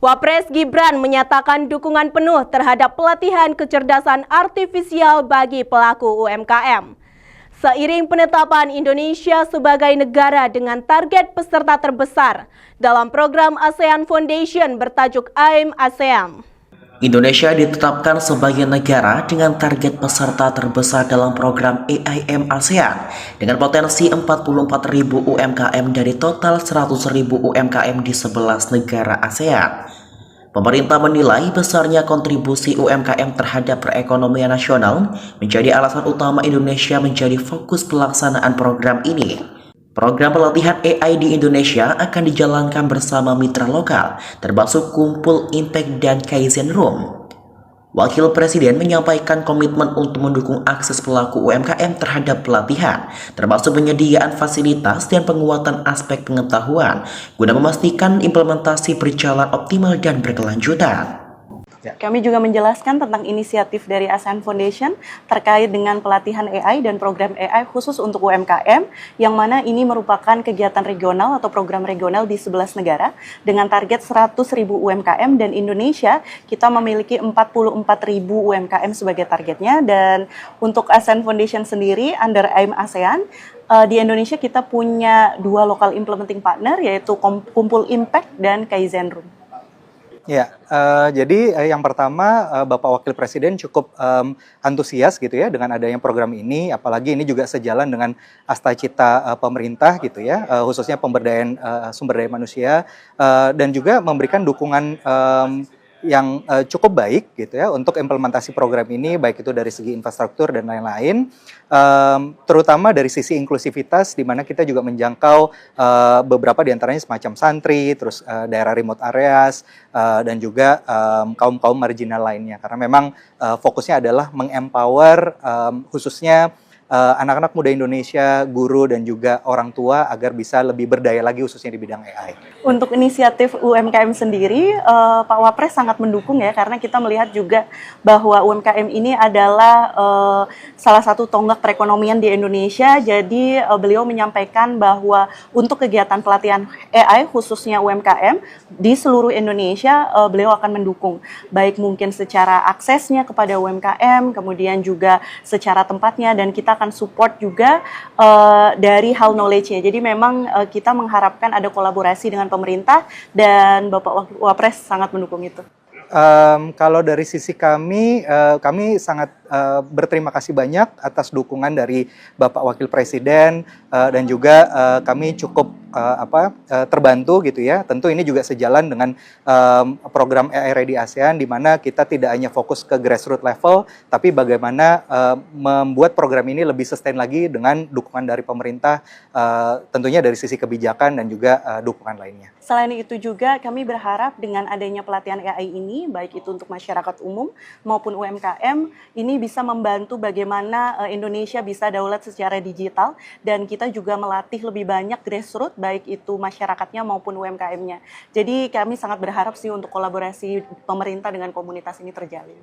Wapres Gibran menyatakan dukungan penuh terhadap pelatihan kecerdasan artifisial bagi pelaku UMKM. Seiring penetapan Indonesia sebagai negara dengan target peserta terbesar dalam program ASEAN Foundation bertajuk AIM ASEAN. Indonesia ditetapkan sebagai negara dengan target peserta terbesar dalam program AIM ASEAN dengan potensi 44.000 UMKM dari total 100.000 UMKM di 11 negara ASEAN. Pemerintah menilai besarnya kontribusi UMKM terhadap perekonomian nasional menjadi alasan utama Indonesia menjadi fokus pelaksanaan program ini. Program pelatihan AI di Indonesia akan dijalankan bersama mitra lokal, termasuk Kumpul Impact dan Kaizen Room. Wakil Presiden menyampaikan komitmen untuk mendukung akses pelaku UMKM terhadap pelatihan, termasuk penyediaan fasilitas dan penguatan aspek pengetahuan, guna memastikan implementasi berjalan optimal dan berkelanjutan. Kami juga menjelaskan tentang inisiatif dari ASEAN Foundation terkait dengan pelatihan AI dan program AI khusus untuk UMKM, yang mana ini merupakan kegiatan regional atau program regional di 11 negara dengan target 100.000 UMKM, dan Indonesia kita memiliki 44.000 UMKM sebagai targetnya. Dan untuk ASEAN Foundation sendiri under AIM ASEAN, di Indonesia kita punya 2 local implementing partner, yaitu Kumpul Impact dan Kaizen Room. Ya, jadi yang pertama Bapak Wakil Presiden cukup antusias gitu ya dengan adanya program ini, apalagi ini juga sejalan dengan asta-cita pemerintah gitu ya, khususnya pemberdayaan sumber daya manusia, dan juga memberikan dukungan yang cukup baik gitu ya untuk implementasi program ini, baik itu dari segi infrastruktur dan lain-lain, terutama dari sisi inklusivitas, di mana kita juga menjangkau beberapa diantaranya semacam santri, terus daerah remote areas, dan juga kaum-kaum marginal lainnya, karena memang fokusnya adalah mengempower khususnya anak-anak muda Indonesia, guru, dan juga orang tua agar bisa lebih berdaya lagi khususnya di bidang AI. Untuk inisiatif UMKM sendiri, Pak Wapres sangat mendukung ya, karena kita melihat juga bahwa UMKM ini adalah salah satu tonggak perekonomian di Indonesia. Jadi beliau menyampaikan bahwa untuk kegiatan pelatihan AI khususnya UMKM di seluruh Indonesia, beliau akan mendukung, baik mungkin secara aksesnya kepada UMKM, kemudian juga secara tempatnya, dan kita akan support juga dari hal knowledge-nya. Jadi memang kita mengharapkan ada kolaborasi dengan pemerintah, dan Bapak Wapres sangat mendukung itu. Kalau dari sisi kami sangat berterima kasih banyak atas dukungan dari Bapak Wakil Presiden, dan juga kami cukup terbantu gitu ya. Tentu ini juga sejalan dengan program AI Ready ASEAN, di mana kita tidak hanya fokus ke grassroots level, tapi bagaimana membuat program ini lebih sustain lagi dengan dukungan dari pemerintah, tentunya dari sisi kebijakan dan juga dukungan lainnya. Selain itu juga kami berharap dengan adanya pelatihan AI ini, baik itu untuk masyarakat umum maupun UMKM, ini bisa membantu bagaimana Indonesia bisa daulat secara digital, dan kita juga melatih lebih banyak grassroots, baik itu masyarakatnya maupun UMKM-nya. Jadi kami sangat berharap sih untuk kolaborasi pemerintah dengan komunitas ini terjalin.